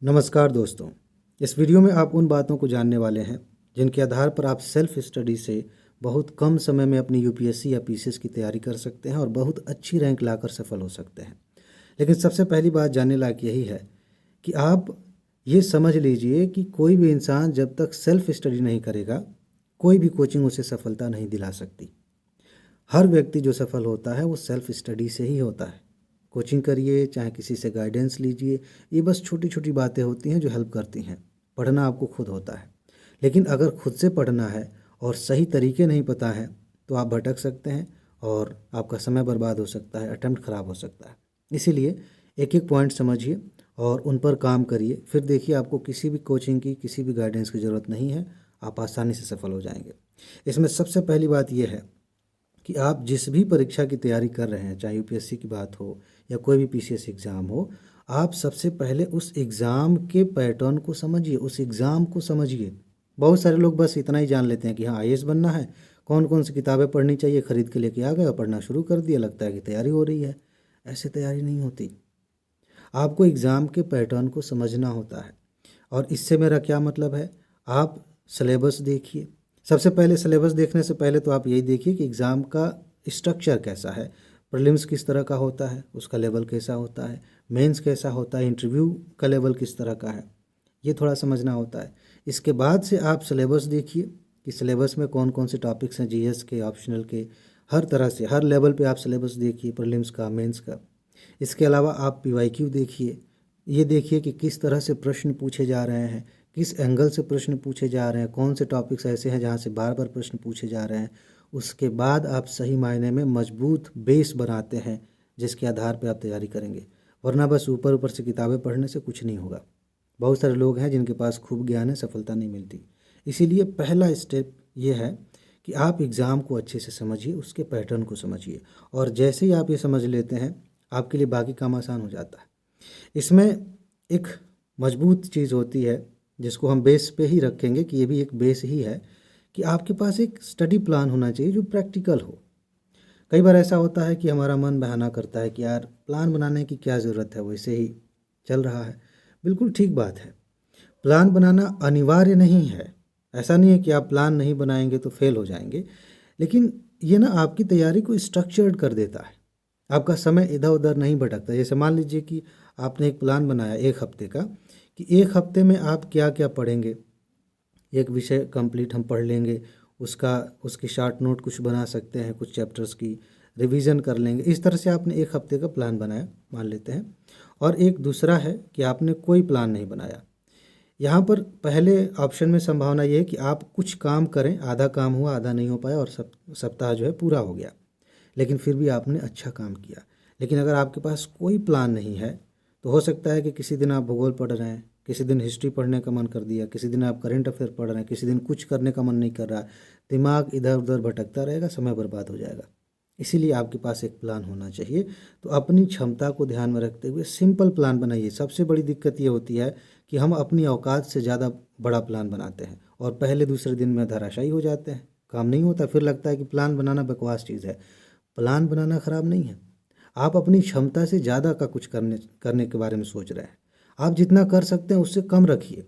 नमस्कार दोस्तों। इस वीडियो में आप उन बातों को जानने वाले हैं जिनके आधार पर आप सेल्फ स्टडी से बहुत कम समय में अपनी यूपीएससी या पीसीएस की तैयारी कर सकते हैं और बहुत अच्छी रैंक लाकर सफल हो सकते हैं। लेकिन सबसे पहली बात जानने लायक यही है कि आप ये समझ लीजिए कि कोई भी इंसान जब तक सेल्फ स्टडी नहीं करेगा, कोई भी कोचिंग उसे सफलता नहीं दिला सकती। हर व्यक्ति जो सफल होता है वो सेल्फ स्टडी से ही होता है। कोचिंग करिए, चाहे किसी से गाइडेंस लीजिए, ये बस छोटी छोटी बातें होती हैं जो हेल्प करती हैं। पढ़ना आपको खुद होता है, लेकिन अगर खुद से पढ़ना है और सही तरीके नहीं पता है तो आप भटक सकते हैं और आपका समय बर्बाद हो सकता है, अटेम्प्ट ख़राब हो सकता है। इसीलिए एक एक पॉइंट समझिए और उन पर काम करिए, फिर देखिए आपको किसी भी कोचिंग की, किसी भी गाइडेंस की ज़रूरत नहीं है, आप आसानी से सफल हो जाएंगे। इसमें सबसे पहली बात यह है कि आप जिस भी परीक्षा की तैयारी कर रहे हैं, चाहे यूपीएससी की बात हो या कोई भी पीसीएस एग्ज़ाम हो, आप सबसे पहले उस एग्ज़ाम के पैटर्न को समझिए, उस एग्ज़ाम को समझिए। बहुत सारे लोग बस इतना ही जान लेते हैं कि हाँ आईएएस बनना है, कौन कौन सी किताबें पढ़नी चाहिए, ख़रीद के लेके आ गए और पढ़ना शुरू कर दिया, लगता है कि तैयारी हो रही है। ऐसे तैयारी नहीं होती। आपको एग्ज़ाम के पैटर्न को समझना होता है। और इससे मेरा क्या मतलब है, आप सिलेबस देखिए। सबसे पहले सिलेबस देखने से पहले तो आप यही देखिए कि एग्ज़ाम का स्ट्रक्चर कैसा है। प्रीलिम्स किस तरह का होता है, उसका लेवल कैसा होता है, मेंस कैसा होता है, इंटरव्यू का लेवल किस तरह का है, ये थोड़ा समझना होता है। इसके बाद से आप सिलेबस देखिए कि सिलेबस में कौन कौन से टॉपिक्स हैं, जीएस के, ऑप्शनल के, हर तरह से हर लेवल पे आप सिलेबस देखिए, प्रीलिम्स का, मेंस का। इसके अलावा आप पीवाईक्यू देखिए। ये देखिए कि किस तरह से प्रश्न पूछे जा रहे हैं, किस एंगल से प्रश्न पूछे जा रहे हैं, कौन से टॉपिक्स ऐसे हैं जहाँ से बार बार प्रश्न पूछे जा रहे हैं। उसके बाद आप सही मायने में मजबूत बेस बनाते हैं जिसके आधार पर आप तैयारी करेंगे। वरना बस ऊपर ऊपर से किताबें पढ़ने से कुछ नहीं होगा। बहुत सारे लोग हैं जिनके पास खूब ज्ञान है, सफलता नहीं मिलती। इसीलिए पहला स्टेप ये है कि आप एग्ज़ाम को अच्छे से समझिए, उसके पैटर्न को समझिए, और जैसे ही आप ये समझ लेते हैं आपके लिए बाकी काम आसान हो जाता है। इसमें एक मजबूत चीज़ होती है जिसको हम बेस पे ही रखेंगे कि ये भी एक बेस ही है, कि आपके पास एक स्टडी प्लान होना चाहिए जो प्रैक्टिकल हो। कई बार ऐसा होता है कि हमारा मन बहाना करता है कि यार प्लान बनाने की क्या ज़रूरत है, वैसे ही चल रहा है। बिल्कुल ठीक बात है, प्लान बनाना अनिवार्य नहीं है। ऐसा नहीं है कि आप प्लान नहीं बनाएंगे तो फेल हो जाएंगे, लेकिन ये ना आपकी तैयारी को स्ट्रक्चर्ड कर देता है। आपका समय इधर उधर नहीं भटकता। जैसे मान लीजिए कि आपने एक प्लान बनाया एक हफ्ते का, कि एक हफ्ते में आप क्या क्या पढ़ेंगे। एक विषय कंप्लीट हम पढ़ लेंगे, उसका उसकी शॉर्ट नोट कुछ बना सकते हैं, कुछ चैप्टर्स की रिवीजन कर लेंगे। इस तरह से आपने एक हफ्ते का प्लान बनाया, मान लेते हैं। और एक दूसरा है कि आपने कोई प्लान नहीं बनाया। यहाँ पर पहले ऑप्शन में संभावना ये है कि आप कुछ काम करें, आधा काम हुआ, आधा नहीं हो पाया और सप्ताह जो है पूरा हो गया, लेकिन फिर भी आपने अच्छा काम किया। लेकिन अगर आपके पास कोई प्लान नहीं है तो हो सकता है कि किसी दिन आप भूगोल पढ़ रहे हैं, किसी दिन हिस्ट्री पढ़ने का मन कर दिया, किसी दिन आप करंट अफेयर पढ़ रहे हैं, किसी दिन कुछ करने का मन नहीं कर रहा, दिमाग इधर उधर भटकता रहेगा, समय बर्बाद हो जाएगा। इसीलिए आपके पास एक प्लान होना चाहिए। तो अपनी क्षमता को ध्यान में रखते हुए सिंपल प्लान बनाइए। सबसे बड़ी दिक्कत ये होती है कि हम अपनी औकात से ज़्यादा बड़ा प्लान बनाते हैं और पहले दूसरे दिन में धराशायी हो जाते हैं, काम नहीं होता। फिर लगता है कि प्लान बनाना बकवास चीज़ है। प्लान बनाना ख़राब नहीं है, आप अपनी क्षमता से ज़्यादा का कुछ करने करने के बारे में सोच रहे हैं। आप जितना कर सकते हैं उससे कम रखिए।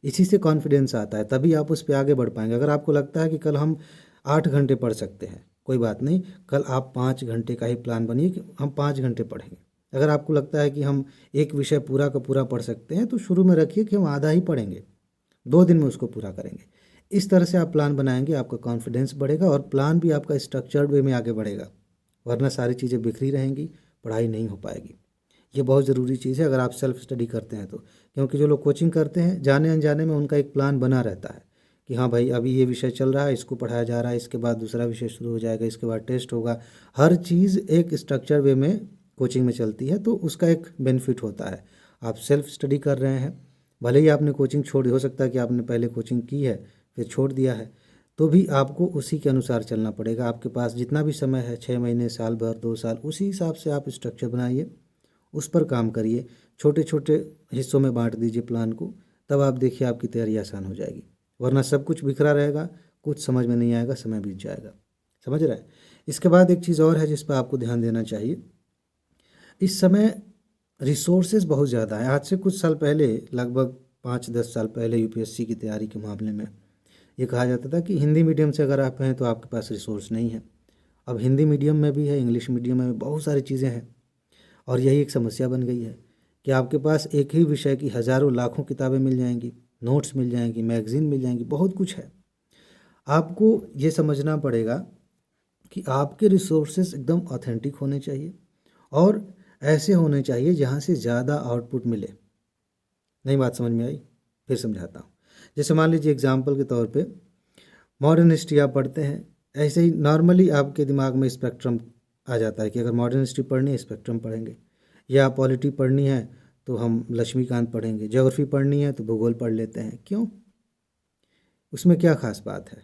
इसी से कॉन्फिडेंस आता है, तभी आप उस पे आगे बढ़ पाएंगे। अगर आपको लगता है कि कल हम 8 घंटे पढ़ सकते हैं, कोई बात नहीं, कल आप 5 घंटे का ही प्लान बनिए कि हम 5 घंटे पढ़ेंगे। अगर आपको लगता है कि हम एक विषय पूरा का पूरा पढ़ सकते हैं तो शुरू में रखिए कि हम आधा ही पढ़ेंगे, 2 दिन में उसको पूरा करेंगे। इस तरह से आप प्लान बनाएंगे, आपका कॉन्फिडेंस बढ़ेगा और प्लान भी आपका स्ट्रक्चर्ड वे में आगे बढ़ेगा। वरना सारी चीज़ें बिखरी रहेंगी, पढ़ाई नहीं हो पाएगी। ये बहुत ज़रूरी चीज़ है अगर आप सेल्फ स्टडी करते हैं तो। क्योंकि जो लोग कोचिंग करते हैं, जाने अनजाने में उनका एक प्लान बना रहता है कि हाँ भाई अभी ये विषय चल रहा है, इसको पढ़ाया जा रहा है, इसके बाद दूसरा विषय शुरू हो जाएगा, इसके बाद टेस्ट होगा। हर चीज़ एक स्ट्रक्चर वे में कोचिंग में चलती है, तो उसका एक बेनिफिट होता है। आप सेल्फ स्टडी कर रहे हैं, भले ही आपने कोचिंग छोड़ी, हो सकता है कि आपने पहले कोचिंग की है फिर छोड़ दिया है, तो भी आपको उसी के अनुसार चलना पड़ेगा। आपके पास जितना भी समय है, 6 महीने, साल भर, 2 साल, उसी हिसाब से आप स्ट्रक्चर बनाइए, उस पर काम करिए। छोटे छोटे हिस्सों में बांट दीजिए प्लान को, तब आप देखिए आपकी तैयारी आसान हो जाएगी। वरना सब कुछ बिखरा रहेगा, कुछ समझ में नहीं आएगा, समय बीत जाएगा। समझ रहे हैं? इसके बाद एक चीज़ और है जिस पर आपको ध्यान देना चाहिए। इस समय रिसोर्सेज बहुत ज़्यादा है। आज से कुछ साल पहले, लगभग 5-10 साल पहले, यूपीएससी की तैयारी के मामले में ये कहा जाता था कि हिंदी मीडियम से अगर आप हैं तो आपके पास रिसोर्स नहीं है। अब हिंदी मीडियम में भी है, इंग्लिश मीडियम में भी बहुत सारी चीज़ें हैं, और यही एक समस्या बन गई है कि आपके पास एक ही विषय की हज़ारों लाखों किताबें मिल जाएंगी, नोट्स मिल जाएंगी, मैगज़ीन मिल जाएंगी, बहुत कुछ है। आपको ये समझना पड़ेगा कि आपके रिसोर्सेज एकदम ऑथेंटिक होने चाहिए और ऐसे होने चाहिए जहाँ से ज़्यादा आउटपुट मिले। नई बात समझ में आई? फिर समझाता हूँ। जैसे मान लीजिए एग्जाम्पल के तौर पे मॉडर्न हिस्ट्री आप पढ़ते हैं, ऐसे ही नॉर्मली आपके दिमाग में स्पेक्ट्रम आ जाता है कि अगर मॉडर्न हिस्ट्री पढ़नी है स्पेक्ट्रम पढ़ेंगे, या पॉलिटी पढ़नी है तो हम लक्ष्मीकांत पढ़ेंगे, ज्योग्राफी पढ़नी है तो भूगोल पढ़ लेते हैं। क्यों? उसमें क्या खास बात है?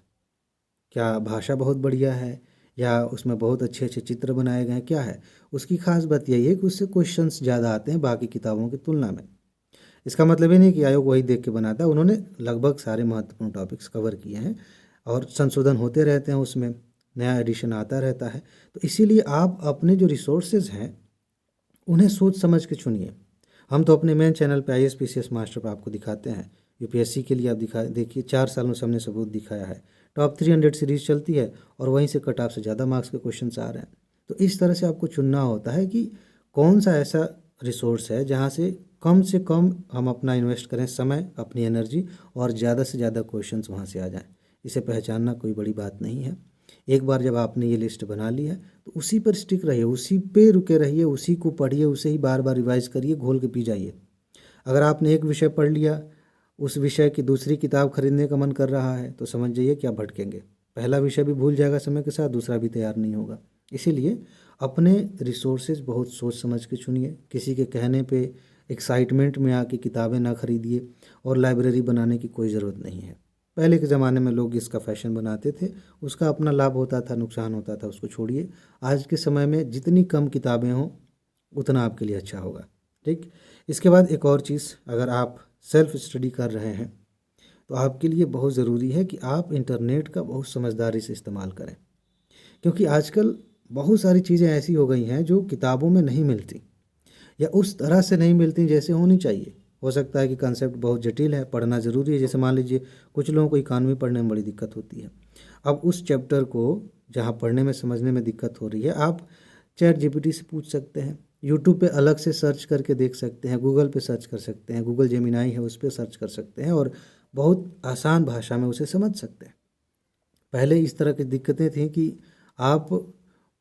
क्या भाषा बहुत बढ़िया है, या उसमें बहुत अच्छे अच्छे चित्र बनाए गए हैं? क्या है उसकी खास बात? यही है कि उससे क्वेश्चंस ज़्यादा आते हैं बाकी किताबों की तुलना में। इसका मतलब ये नहीं कि आयोग वही देख के बनाता है, उन्होंने लगभग सारे महत्वपूर्ण टॉपिक्स कवर किए हैं और संशोधन होते रहते हैं, उसमें नया एडिशन आता रहता है। तो इसीलिए आप अपने जो रिसोर्सेज हैं उन्हें सोच समझ के चुनिए। हम तो अपने मेन चैनल पे IAS PCS मास्टर पे आपको दिखाते हैं। यूपीएससी के लिए आप देखिए 4 साल में हमने सबूत दिखाया है। टॉप 300 सीरीज चलती है और वहीं से कट ऑफ से ज़्यादा मार्क्स के क्वेश्चन आ रहे हैं। तो इस तरह से आपको चुनना होता है कि कौन सा ऐसा रिसोर्स है जहाँ से कम हम अपना इन्वेस्ट करें समय, अपनी एनर्जी, और ज़्यादा से ज़्यादा क्वेश्चंस वहाँ से आ जाएं। इसे पहचानना कोई बड़ी बात नहीं है। एक बार जब आपने ये लिस्ट बना ली है तो उसी पर स्टिक रहिए, उसी पे रुके रहिए, उसी को पढ़िए, उसे ही बार बार रिवाइज करिए, घोल के पी जाइए। अगर आपने एक विषय पढ़ लिया, उस विषय की दूसरी किताब खरीदने का मन कर रहा है तो समझ जाइए कि आप भटकेंगे। पहला विषय भी भूल जाएगा समय के साथ, दूसरा भी तैयार नहीं होगा। इसीलिए अपने रिसोर्सेज बहुत सोच समझ के चुनिए। किसी के कहने पे एक्साइटमेंट में आके किताबें ना खरीदिए, और लाइब्रेरी बनाने की कोई ज़रूरत नहीं है। पहले के ज़माने में लोग इसका फैशन बनाते थे, उसका अपना लाभ होता था, नुकसान होता था, उसको छोड़िए। आज के समय में जितनी कम किताबें हों उतना आपके लिए अच्छा होगा। ठीक। इसके बाद एक और चीज़, अगर आप सेल्फ स्टडी कर रहे हैं तो आपके लिए बहुत ज़रूरी है कि आप इंटरनेट का बहुत समझदारी से इस्तेमाल करें, क्योंकि आजकल बहुत सारी चीज़ें ऐसी हो गई हैं जो किताबों में नहीं मिलती, या उस तरह से नहीं मिलती जैसे होनी चाहिए। हो सकता है कि कंसेप्ट बहुत जटिल है, पढ़ना ज़रूरी है। जैसे मान लीजिए कुछ लोगों को इकॉनमी पढ़ने में बड़ी दिक्कत होती है। अब उस चैप्टर को जहाँ पढ़ने में समझने में दिक्कत हो रही है, आप चैट जीपीटी से पूछ सकते हैं, यूट्यूब पे अलग से सर्च करके देख सकते हैं, गूगल पे सर्च कर सकते हैं, गूगल जेमिनाई है उस पर सर्च कर सकते हैं, और बहुत आसान भाषा में उसे समझ सकते हैं। पहले इस तरह की दिक्कतें थी कि आप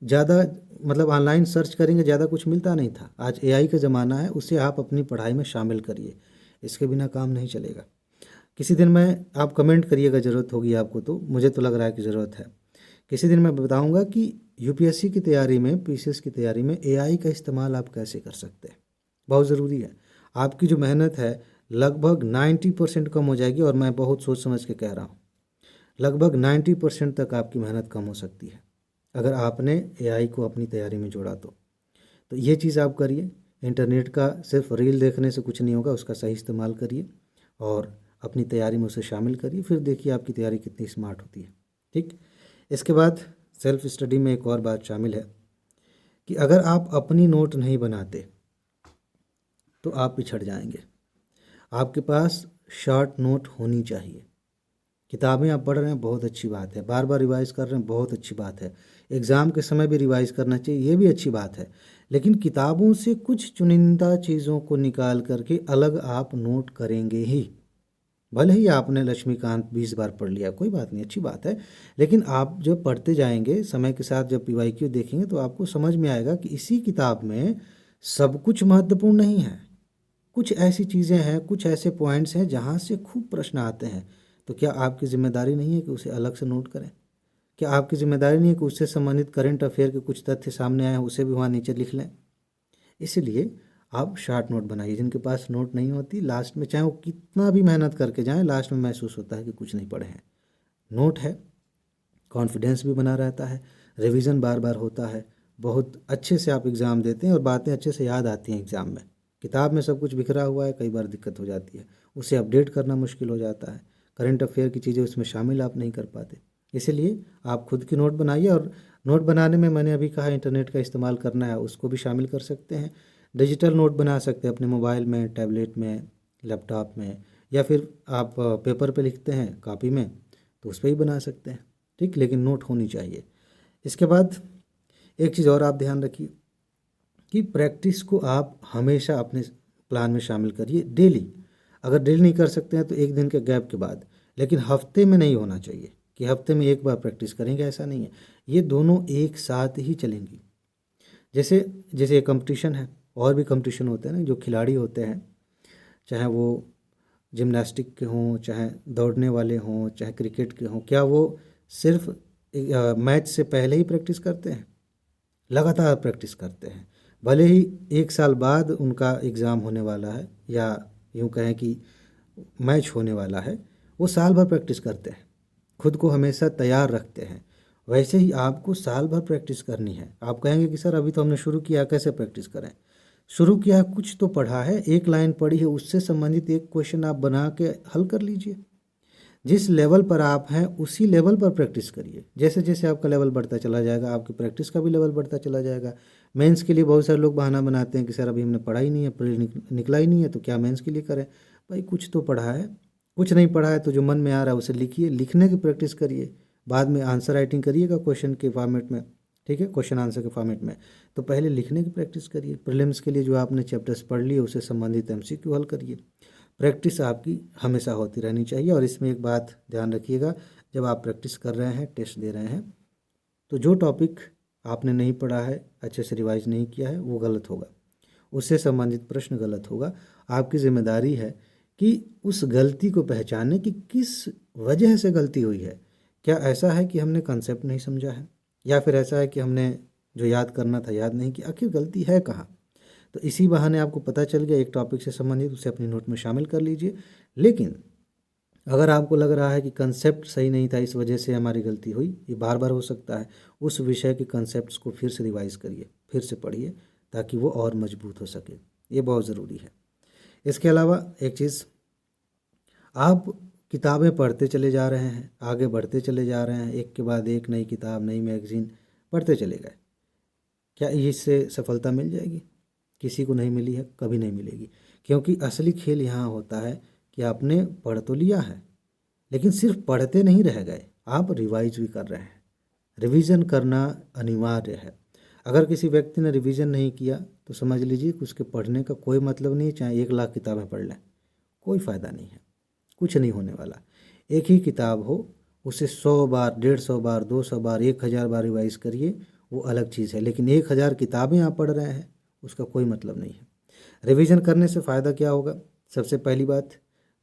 ज़्यादा मतलब ऑनलाइन सर्च करेंगे, ज़्यादा कुछ मिलता नहीं था। आज एआई का ज़माना है, उसे आप अपनी पढ़ाई में शामिल करिए, इसके बिना काम नहीं चलेगा। किसी दिन मैं, आप कमेंट करिएगा, ज़रूरत होगी आपको तो, मुझे तो लग रहा है कि ज़रूरत है। किसी दिन मैं बताऊंगा कि यूपीएससी की तैयारी में, पीसीएस की तैयारी में एआई का इस्तेमाल आप कैसे कर सकते हैं। बहुत ज़रूरी है। आपकी जो मेहनत है लगभग 90% कम हो जाएगी, और मैं बहुत सोच समझ के कह रहा हूँ। लगभग 90% तक आपकी मेहनत कम हो सकती है अगर आपने एआई को अपनी तैयारी में जोड़ा तो ये चीज़ आप करिए। इंटरनेट का सिर्फ रील देखने से कुछ नहीं होगा, उसका सही इस्तेमाल करिए और अपनी तैयारी में उसे शामिल करिए, फिर देखिए आपकी तैयारी कितनी स्मार्ट होती है। ठीक। इसके बाद सेल्फ स्टडी में एक और बात शामिल है कि अगर आप अपनी नोट नहीं बनाते तो आप पिछड़ जाएंगे। आपके पास शॉर्ट नोट होनी चाहिए। किताबें आप पढ़ रहे हैं, बहुत अच्छी बात है, बार बार रिवाइज़ कर रहे हैं, बहुत अच्छी बात है, एग्ज़ाम के समय भी रिवाइज़ करना चाहिए, ये भी अच्छी बात है। लेकिन किताबों से कुछ चुनिंदा चीज़ों को निकाल करके अलग आप नोट करेंगे ही। भले ही आपने लक्ष्मीकांत 20 बार पढ़ लिया, कोई बात नहीं, अच्छी बात है, लेकिन आप जब पढ़ते जाएंगे समय के साथ, जब पीवाईक्यू देखेंगे तो आपको समझ में आएगा कि इसी किताब में सब कुछ महत्वपूर्ण नहीं है। कुछ ऐसी चीज़ें हैं, कुछ ऐसे पॉइंट्स हैं जहाँ से खूब प्रश्न आते हैं। तो क्या आपकी जिम्मेदारी नहीं है कि उसे अलग से नोट करें? क्या आपकी जिम्मेदारी नहीं है कि उससे संबंधित करंट अफेयर के कुछ तथ्य सामने आए हैं उसे भी वहाँ नीचे लिख लें? इसलिए आप शार्ट नोट बनाइए। जिनके पास नोट नहीं होती, लास्ट में चाहे वो कितना भी मेहनत करके जाएं, लास्ट में महसूस होता है कि कुछ नहीं पढ़े हैं। नोट है, कॉन्फिडेंस भी बना रहता है, रिवीजन बार बार होता है, बहुत अच्छे से आप एग्ज़ाम देते हैं और बातें अच्छे से याद आती हैं एग्ज़ाम में। किताब में सब कुछ बिखरा हुआ है, कई बार दिक्कत हो जाती है, उसे अपडेट करना मुश्किल हो जाता है, करंट अफेयर की चीज़ें उसमें शामिल आप नहीं कर पाते। इसीलिए आप खुद की नोट बनाइए, और नोट बनाने में मैंने अभी कहा इंटरनेट का इस्तेमाल करना है, उसको भी शामिल कर सकते हैं। डिजिटल नोट बना सकते हैं अपने मोबाइल में, टैबलेट में, लैपटॉप में, या फिर आप पेपर पे लिखते हैं कॉपी में तो उस पर ही बना सकते हैं, ठीक, लेकिन नोट होनी चाहिए। इसके बाद एक चीज़ और आप ध्यान रखिए कि प्रैक्टिस को आप हमेशा अपने प्लान में शामिल करिए डेली। अगर डेली नहीं कर सकते हैं तो एक दिन के गैप के बाद, लेकिन हफ्ते में नहीं होना चाहिए कि हफ्ते में एक बार प्रैक्टिस करेंगे, ऐसा नहीं है। ये दोनों एक साथ ही चलेंगी। जैसे जैसे ये कंपटीशन है, और भी कंपटीशन होते हैं ना, जो खिलाड़ी होते हैं, चाहे वो जिम्नास्टिक के हों, चाहे दौड़ने वाले हों, चाहे क्रिकेट के हों, क्या वो सिर्फ मैच से पहले ही प्रैक्टिस करते हैं? लगातार प्रैक्टिस करते हैं। भले ही एक साल बाद उनका एग्ज़ाम होने वाला है या यूँ कहें कि मैच होने वाला है, वो साल भर प्रैक्टिस करते हैं, खुद को हमेशा तैयार रखते हैं। वैसे ही आपको साल भर प्रैक्टिस करनी है। आप कहेंगे कि सर अभी तो हमने शुरू किया, कैसे प्रैक्टिस करें? शुरू किया है, कुछ तो पढ़ा है, एक लाइन पढ़ी है, उससे संबंधित एक क्वेश्चन आप बना के हल कर लीजिए। जिस लेवल पर आप हैं उसी लेवल पर प्रैक्टिस करिए। जैसे जैसे आपका लेवल बढ़ता चला जाएगा, आपकी प्रैक्टिस का भी लेवल बढ़ता चला जाएगा। मेंस के लिए बहुत सारे लोग बहाना बनाते हैं कि सर अभी हमने पढ़ा ही नहीं है, निकला ही नहीं है, तो क्या मेंस के लिए करें? भाई कुछ तो पढ़ा है, कुछ नहीं पढ़ा है तो जो मन में आ रहा है उसे लिखिए, लिखने की प्रैक्टिस करिए। बाद में आंसर राइटिंग करिएगा क्वेश्चन के फॉर्मेट में, ठीक है, क्वेश्चन आंसर के फॉर्मेट में। तो पहले लिखने की प्रैक्टिस करिए। प्रीलिम्स के लिए जो आपने चैप्टर्स पढ़ लिए उससे संबंधित एमसीक्यू हल करिए। प्रैक्टिस आपकी हमेशा होती रहनी चाहिए। और इसमें एक बात ध्यान रखिएगा, जब आप प्रैक्टिस कर रहे हैं, टेस्ट दे रहे हैं, तो जो टॉपिक आपने नहीं पढ़ा है, अच्छे से रिवाइज नहीं किया है, वो गलत होगा, उससे संबंधित प्रश्न गलत होगा। आपकी जिम्मेदारी है कि उस गलती को पहचानें कि किस वजह से गलती हुई है। क्या ऐसा है कि हमने कंसेप्ट नहीं समझा है, या फिर ऐसा है कि हमने जो याद करना था याद नहीं किया? आखिर गलती है कहाँ? तो इसी बहाने आपको पता चल गया एक टॉपिक से संबंधित, उसे अपनी नोट में शामिल कर लीजिए। लेकिन अगर आपको लग रहा है कि कंसेप्ट सही नहीं था, इस वजह से हमारी गलती हुई, ये बार बार हो सकता है, उस विषय के कंसेप्ट्स को फिर से रिवाइज करिए, फिर से पढ़िए, ताकि वो और मजबूत हो सके। ये बहुत ज़रूरी है। इसके अलावा एक चीज़, आप किताबें पढ़ते चले जा रहे हैं, आगे बढ़ते चले जा रहे हैं, एक के बाद एक नई किताब, नई मैगज़ीन पढ़ते चले गए, क्या इससे सफलता मिल जाएगी? किसी को नहीं मिली है, कभी नहीं मिलेगी। क्योंकि असली खेल यहाँ होता है कि आपने पढ़ तो लिया है, लेकिन सिर्फ पढ़ते नहीं रह गए, आप रिवाइज भी कर रहे हैं। रिवीजन करना अनिवार्य है। अगर किसी व्यक्ति ने रिवीजन नहीं किया तो समझ लीजिए कि उसके पढ़ने का कोई मतलब नहीं है, चाहे 1 लाख किताबें पढ़ लें, कोई फ़ायदा नहीं है, कुछ नहीं होने वाला। एक ही किताब हो, उसे 100 बार, 150 बार, 200 बार, 1000 बार रिवाइज करिए, वो अलग चीज़ है। लेकिन 1000 किताबें आप पढ़ रहे हैं, उसका कोई मतलब नहीं है। रिवीजन करने से फ़ायदा क्या होगा? सबसे पहली बात,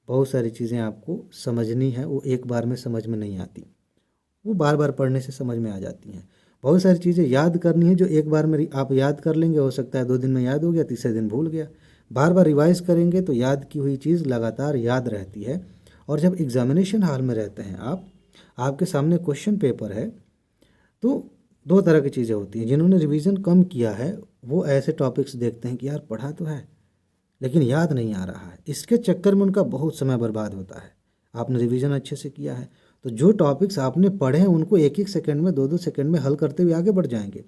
बहुत सारी चीज़ें आपको समझनी है, वो एक बार में समझ में नहीं आती, वो बार बार पढ़ने से समझ में आ जाती हैं। बहुत सारी चीज़ें याद करनी है जो एक बार में आप याद कर लेंगे, हो सकता है 2 दिन में याद हो गया, तीसरे दिन भूल गया। बार बार रिवाइज करेंगे तो याद की हुई चीज़ लगातार याद रहती है। और जब एग्जामिनेशन हॉल में रहते हैं आप, आपके सामने क्वेश्चन पेपर है, तो 2 तरह की चीज़ें होती हैं। जिन्होंने रिवीजन कम किया है वो ऐसे टॉपिक्स देखते हैं कि यार पढ़ा तो है लेकिन याद नहीं आ रहा है, इसके चक्कर में उनका बहुत समय बर्बाद होता है। आपने रिवीजन अच्छे से किया है तो जो टॉपिक्स आपने पढ़े हैं उनको 1-1 सेकंड में, 2-2 सेकंड में हल करते हुए आगे बढ़ जाएंगे।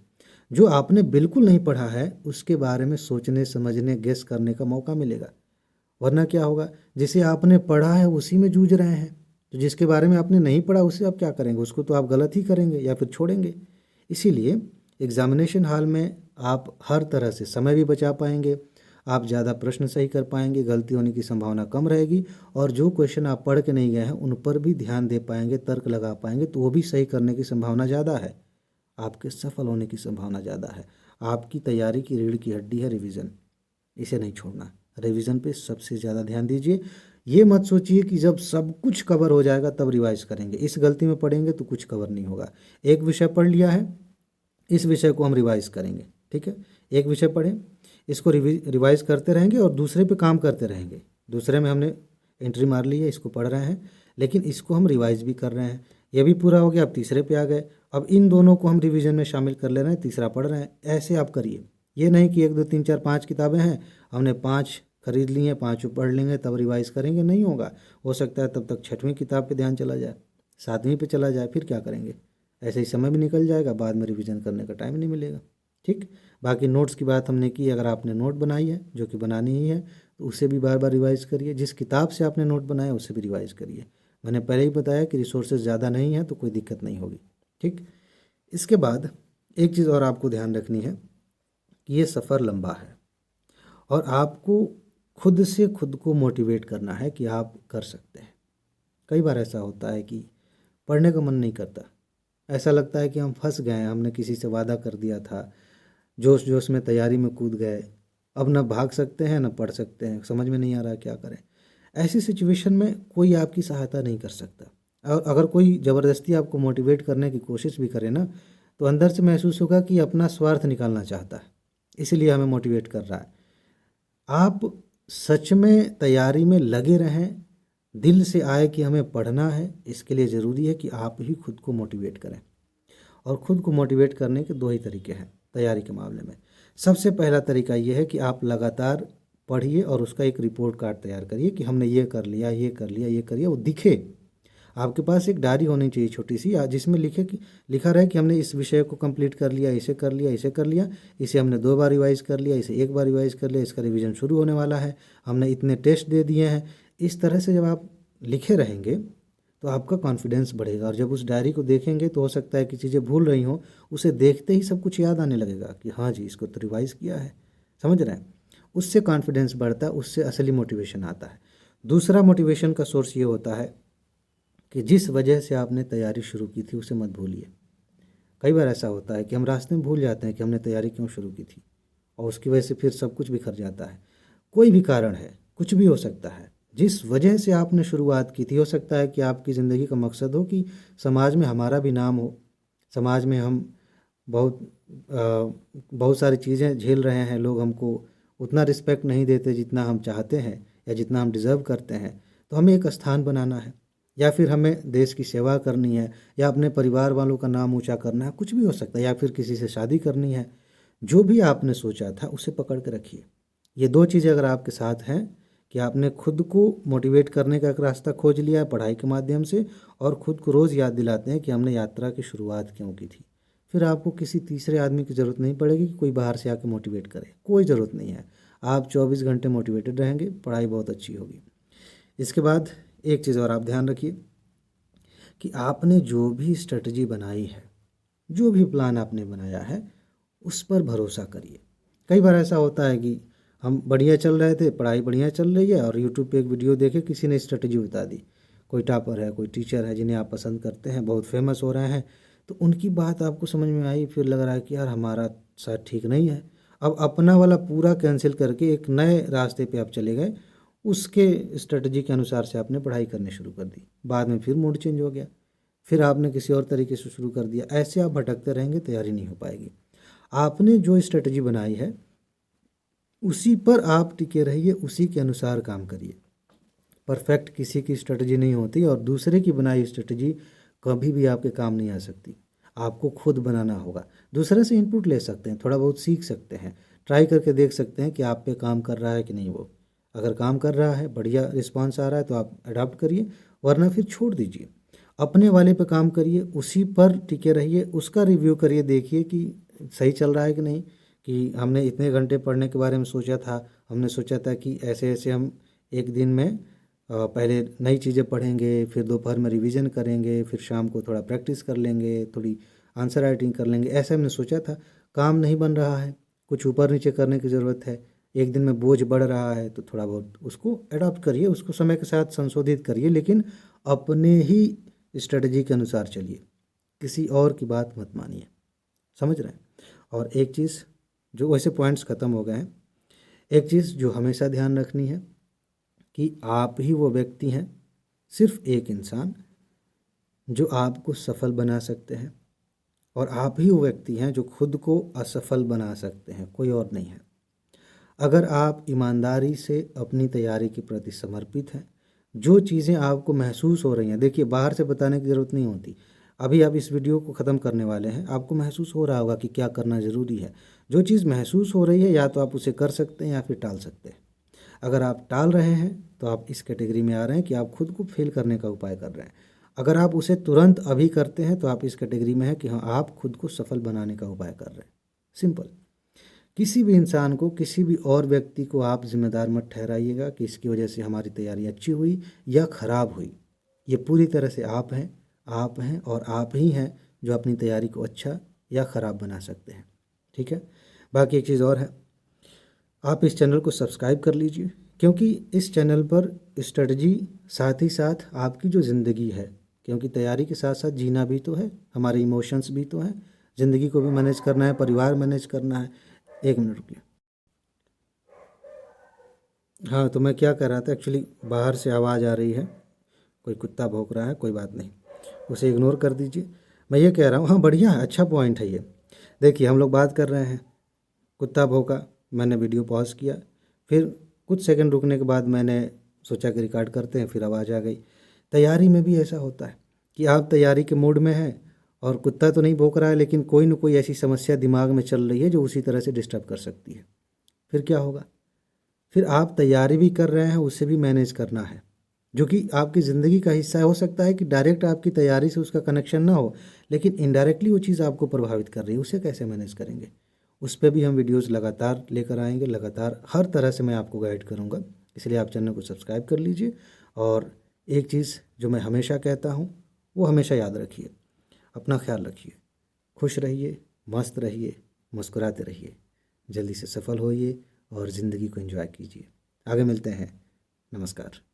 जो आपने बिल्कुल नहीं पढ़ा है उसके बारे में सोचने, समझने, गेस करने का मौका मिलेगा। वरना क्या होगा, जिसे आपने पढ़ा है उसी में जूझ रहे हैं, तो जिसके बारे में आपने नहीं पढ़ा उससे आप क्या करेंगे? उसको तो आप गलत ही करेंगे या फिर छोड़ेंगे। इसीलिए एग्जामिनेशन हॉल में आप हर तरह से समय भी बचा पाएंगे, आप ज़्यादा प्रश्न सही कर पाएंगे, गलती होने की संभावना कम रहेगी, और जो क्वेश्चन आप पढ़ के नहीं गए हैं उन पर भी ध्यान दे पाएंगे, तर्क लगा पाएंगे, तो वो भी सही करने की संभावना ज़्यादा है, आपके सफल होने की संभावना ज़्यादा है। आपकी तैयारी की रीढ़ की हड्डी है रिवीजन, इसे नहीं छोड़ना। रिवीजन पे सबसे ज़्यादा ध्यान दीजिए। ये मत सोचिए कि जब सब कुछ कवर हो जाएगा तब रिवाइज करेंगे, इस गलती में पढ़ेंगे तो कुछ कवर नहीं होगा। एक विषय पढ़ लिया है, इस विषय को हम रिवाइज करेंगे, ठीक है? एक विषय पढ़ें, इसको रिवाइज करते रहेंगे और दूसरे पे काम करते रहेंगे। दूसरे में हमने एंट्री मार ली है, इसको पढ़ रहे हैं, लेकिन इसको हम रिवाइज भी कर रहे हैं। ये भी पूरा हो गया, अब तीसरे पे आ गए, अब इन दोनों को हम रिवीजन में शामिल कर ले रहे हैं, तीसरा पढ़ रहे हैं। ऐसे आप करिए। ये नहीं कि 1 2 3 4 5 किताबें हैं, हमने 5 खरीद ली हैं, 5 पढ़ लेंगे तब रिवाइज करेंगे, नहीं होगा। हो सकता है तब तक 6वीं किताब पे ध्यान चला जाए, 7वीं पे चला जाए, फिर क्या करेंगे? ऐसे ही समय भी निकल जाएगा, बाद में रिवीजन करने का टाइम नहीं मिलेगा। ठीक। बाकी नोट्स की बात हमने की, अगर आपने नोट बनाई है जो कि बनानी ही है तो उसे भी बार बार रिवाइज़ करिए। जिस किताब से आपने नोट बनाया उसे भी रिवाइज़ करिए। मैंने पहले ही बताया कि रिसोर्सेज ज़्यादा नहीं है तो कोई दिक्कत नहीं होगी। ठीक। इसके बाद एक चीज़ और आपको ध्यान रखनी है कि ये सफ़र लंबा है और आपको खुद से खुद को मोटिवेट करना है कि आप कर सकते हैं। कई बार ऐसा होता है कि पढ़ने का मन नहीं करता, ऐसा लगता है कि हम फंस गए हैं, हमने किसी से वादा कर दिया था, जोश जोश में तैयारी में कूद गए, अब ना भाग सकते हैं ना पढ़ सकते हैं, समझ में नहीं आ रहा क्या करें। ऐसी सिचुएशन में कोई आपकी सहायता नहीं कर सकता। और अगर कोई ज़बरदस्ती आपको मोटिवेट करने की कोशिश भी करे ना, तो अंदर से महसूस होगा कि अपना स्वार्थ निकालना चाहता है, इसीलिए हमें मोटिवेट कर रहा है। आप सच में तैयारी में लगे रहें, दिल से आए कि हमें पढ़ना है, इसके लिए ज़रूरी है कि आप ही खुद को मोटिवेट करें। और ख़ुद को मोटिवेट करने के दो ही तरीके हैं तैयारी के मामले में। सबसे पहला तरीका ये है कि आप लगातार पढ़िए और उसका एक रिपोर्ट कार्ड तैयार करिए कि हमने ये कर लिया, ये कर लिया, ये कर लिया, वो दिखे। आपके पास एक डायरी होनी चाहिए छोटी सी, जिसमें लिखा रहे कि हमने इस विषय को कंप्लीट कर लिया, इसे कर लिया, इसे कर लिया, इसे हमने 2 बार रिवाइज़ कर लिया, इसे 1 बार रिवाइज़ कर लिया, इसका रिवीजन शुरू होने वाला है, हमने इतने टेस्ट दे दिए हैं। इस तरह से जब आप लिखे रहेंगे तो आपका कॉन्फिडेंस बढ़ेगा और जब उस डायरी को देखेंगे तो हो सकता है कि चीज़ें भूल रही हों, उसे देखते ही सब कुछ याद आने लगेगा कि हाँ जी, इसको तो रिवाइज़ किया है। समझ रहे हैं? उससे कॉन्फिडेंस बढ़ता है, उससे असली मोटिवेशन आता है। दूसरा मोटिवेशन का सोर्स ये होता है कि जिस वजह से आपने तैयारी शुरू की थी उसे मत भूलिए। कई बार ऐसा होता है कि हम रास्ते में भूल जाते हैं कि हमने तैयारी क्यों शुरू की थी और उसकी वजह से फिर सब कुछ बिखर जाता है। कोई भी कारण है, कुछ भी हो सकता है, जिस वजह से आपने शुरुआत की थी, हो सकता है कि आपकी ज़िंदगी का मकसद हो कि समाज में हमारा भी नाम हो, समाज में हम बहुत बहुत सारी चीज़ें झेल रहे हैं, लोग हमको उतना रिस्पेक्ट नहीं देते जितना हम चाहते हैं या जितना हम डिज़र्व करते हैं, तो हमें एक स्थान बनाना है या फिर हमें देश की सेवा करनी है या अपने परिवार वालों का नाम ऊँचा करना है, कुछ भी हो सकता है, या फिर किसी से शादी करनी है। जो भी आपने सोचा था उसे पकड़ के रखिए। ये 2 चीज़ें अगर आपके साथ हैं कि आपने खुद को मोटिवेट करने का एक रास्ता खोज लिया है पढ़ाई के माध्यम से और खुद को रोज़ याद दिलाते हैं कि हमने यात्रा की शुरुआत क्यों की थी, फिर आपको किसी तीसरे आदमी की ज़रूरत नहीं पड़ेगी कि कोई बाहर से आके मोटिवेट करे, कोई ज़रूरत नहीं है। आप 24 घंटे मोटिवेटेड रहेंगे, पढ़ाई बहुत अच्छी होगी। इसके बाद एक चीज़ और आप ध्यान रखिए कि आपने जो भी स्ट्रेटजी बनाई है, जो भी प्लान आपने बनाया है, उस पर भरोसा करिए। कई बार ऐसा होता है कि हम बढ़िया चल रहे थे, पढ़ाई बढ़िया चल रही है और यूट्यूब पे एक वीडियो देखे किसी ने स्ट्रेटजी बता दी। कोई टॉपर है, कोई टीचर है जिन्हें आप पसंद करते हैं, बहुत फेमस हो रहे हैं, तो उनकी बात आपको समझ में आई, फिर लग रहा है कि यार हमारा शायद ठीक नहीं है। अब अपना वाला पूरा कैंसिल करके एक नए रास्ते पे आप चले गए, उसके स्ट्रेटजी के अनुसार से आपने पढ़ाई करनी शुरू कर दी। बाद में फिर मूड चेंज हो गया, फिर आपने किसी और तरीके से शुरू कर दिया। ऐसे आप भटकते रहेंगे, तैयारी नहीं हो पाएगी। आपने जो स्ट्रेटजी बनाई है उसी पर आप टिके रहिए, उसी के अनुसार काम करिए। परफेक्ट किसी की स्ट्रेटजी नहीं होती और दूसरे की बनाई स्ट्रेटजी कभी भी आपके काम नहीं आ सकती। आपको खुद बनाना होगा। दूसरे से इनपुट ले सकते हैं, थोड़ा बहुत सीख सकते हैं, ट्राई करके देख सकते हैं कि आप पे काम कर रहा है कि नहीं। वो अगर काम कर रहा है, बढ़िया रिस्पांस आ रहा है तो आप अडॉप्ट करिए, वरना फिर छोड़ दीजिए। अपने वाले पे काम करिए, उसी पर टिके रहिए, उसका रिव्यू करिए, देखिए कि सही चल रहा है कि नहीं। कि हमने इतने घंटे पढ़ने के बारे में सोचा था, हमने सोचा था कि ऐसे ऐसे हम एक दिन में पहले नई चीज़ें पढ़ेंगे, फिर दोपहर में रिवीजन करेंगे, फिर शाम को थोड़ा प्रैक्टिस कर लेंगे, थोड़ी आंसर राइटिंग कर लेंगे, ऐसा हमने सोचा था। काम नहीं बन रहा है, कुछ ऊपर नीचे करने की ज़रूरत है, एक दिन में बोझ बढ़ रहा है, तो थोड़ा बहुत उसको अडॉप्ट करिए, उसको समय के साथ संशोधित करिए, लेकिन अपने ही स्ट्रेटजी के अनुसार चलिए, किसी और की बात मत मानिए। समझ रहे हैं? और एक चीज़ जो, वैसे पॉइंट्स ख़त्म हो गए हैं, एक चीज़ जो हमेशा ध्यान रखनी है कि आप ही वो व्यक्ति हैं, सिर्फ एक इंसान, जो आपको सफल बना सकते हैं और आप ही वो व्यक्ति हैं जो खुद को असफल बना सकते हैं, कोई और नहीं है। अगर आप ईमानदारी से अपनी तैयारी के प्रति समर्पित हैं, जो चीज़ें आपको महसूस हो रही हैं, देखिए बाहर से बताने की ज़रूरत नहीं होती। अभी आप इस वीडियो को ख़त्म करने वाले हैं, आपको महसूस हो रहा होगा कि क्या करना ज़रूरी है। जो चीज़ महसूस हो रही है, या तो आप उसे कर सकते हैं या फिर टाल सकते हैं। अगर आप टाल रहे हैं तो आप इस कैटेगरी में आ रहे हैं कि आप खुद को फेल करने का उपाय कर रहे हैं। अगर आप उसे तुरंत अभी करते हैं तो आप इस कैटेगरी में हैं कि हाँ, आप खुद को सफल बनाने का उपाय कर रहे हैं। सिंपल। किसी भी इंसान को, किसी भी और व्यक्ति को आप जिम्मेदार मत ठहराइएगा कि इसकी वजह से हमारी तैयारी अच्छी हुई या ख़राब हुई। ये पूरी तरह से आप हैं और आप ही हैं जो अपनी तैयारी को अच्छा या ख़राब बना सकते हैं। ठीक है। बाकी एक चीज़ और है, आप इस चैनल को सब्सक्राइब कर लीजिए, क्योंकि इस चैनल पर स्ट्रेटजी साथ ही साथ आपकी जो ज़िंदगी है, क्योंकि तैयारी के साथ साथ जीना भी तो है, हमारे इमोशंस भी तो हैं, ज़िंदगी को भी मैनेज करना है, परिवार मैनेज करना है। 1 मिनट रुकिए। हाँ, तो मैं क्या कर रहा था, एक्चुअली बाहर से आवाज़ आ रही है, कोई कुत्ता भौंक रहा है, कोई बात नहीं, उसे इग्नोर कर दीजिए। मैं ये कह रहा हूँ, हाँ बढ़िया है, अच्छा पॉइंट है ये। देखिए हम लोग बात कर रहे हैं, कुत्ता भौंका, मैंने वीडियो पॉज किया, फिर कुछ सेकंड रुकने के बाद मैंने सोचा कि रिकॉर्ड करते हैं, फिर आवाज़ आ गई। तैयारी में भी ऐसा होता है कि आप तैयारी के मूड में हैं और कुत्ता तो नहीं भौंक रहा है, लेकिन कोई न कोई ऐसी समस्या दिमाग में चल रही है जो उसी तरह से डिस्टर्ब कर सकती है। फिर क्या होगा? फिर आप तैयारी भी कर रहे हैं, उसे भी मैनेज करना है, जो कि आपकी ज़िंदगी का हिस्सा है। हो सकता है कि डायरेक्ट आपकी तैयारी से उसका कनेक्शन ना हो, लेकिन इनडायरेक्टली वो चीज़ आपको प्रभावित कर रही है, उसे कैसे मैनेज करेंगे? उस पे भी हम वीडियोस लगातार लेकर आएंगे, लगातार हर तरह से मैं आपको गाइड करूँगा। इसलिए आप चैनल को सब्सक्राइब कर लीजिए। और एक चीज़ जो मैं हमेशा कहता हूँ, वो हमेशा याद रखिए, अपना ख्याल रखिए, खुश रहिए, मस्त रहिए, मुस्कुराते रहिए, जल्दी से सफल होइए और ज़िंदगी को एंजॉय कीजिए। आगे मिलते हैं। नमस्कार।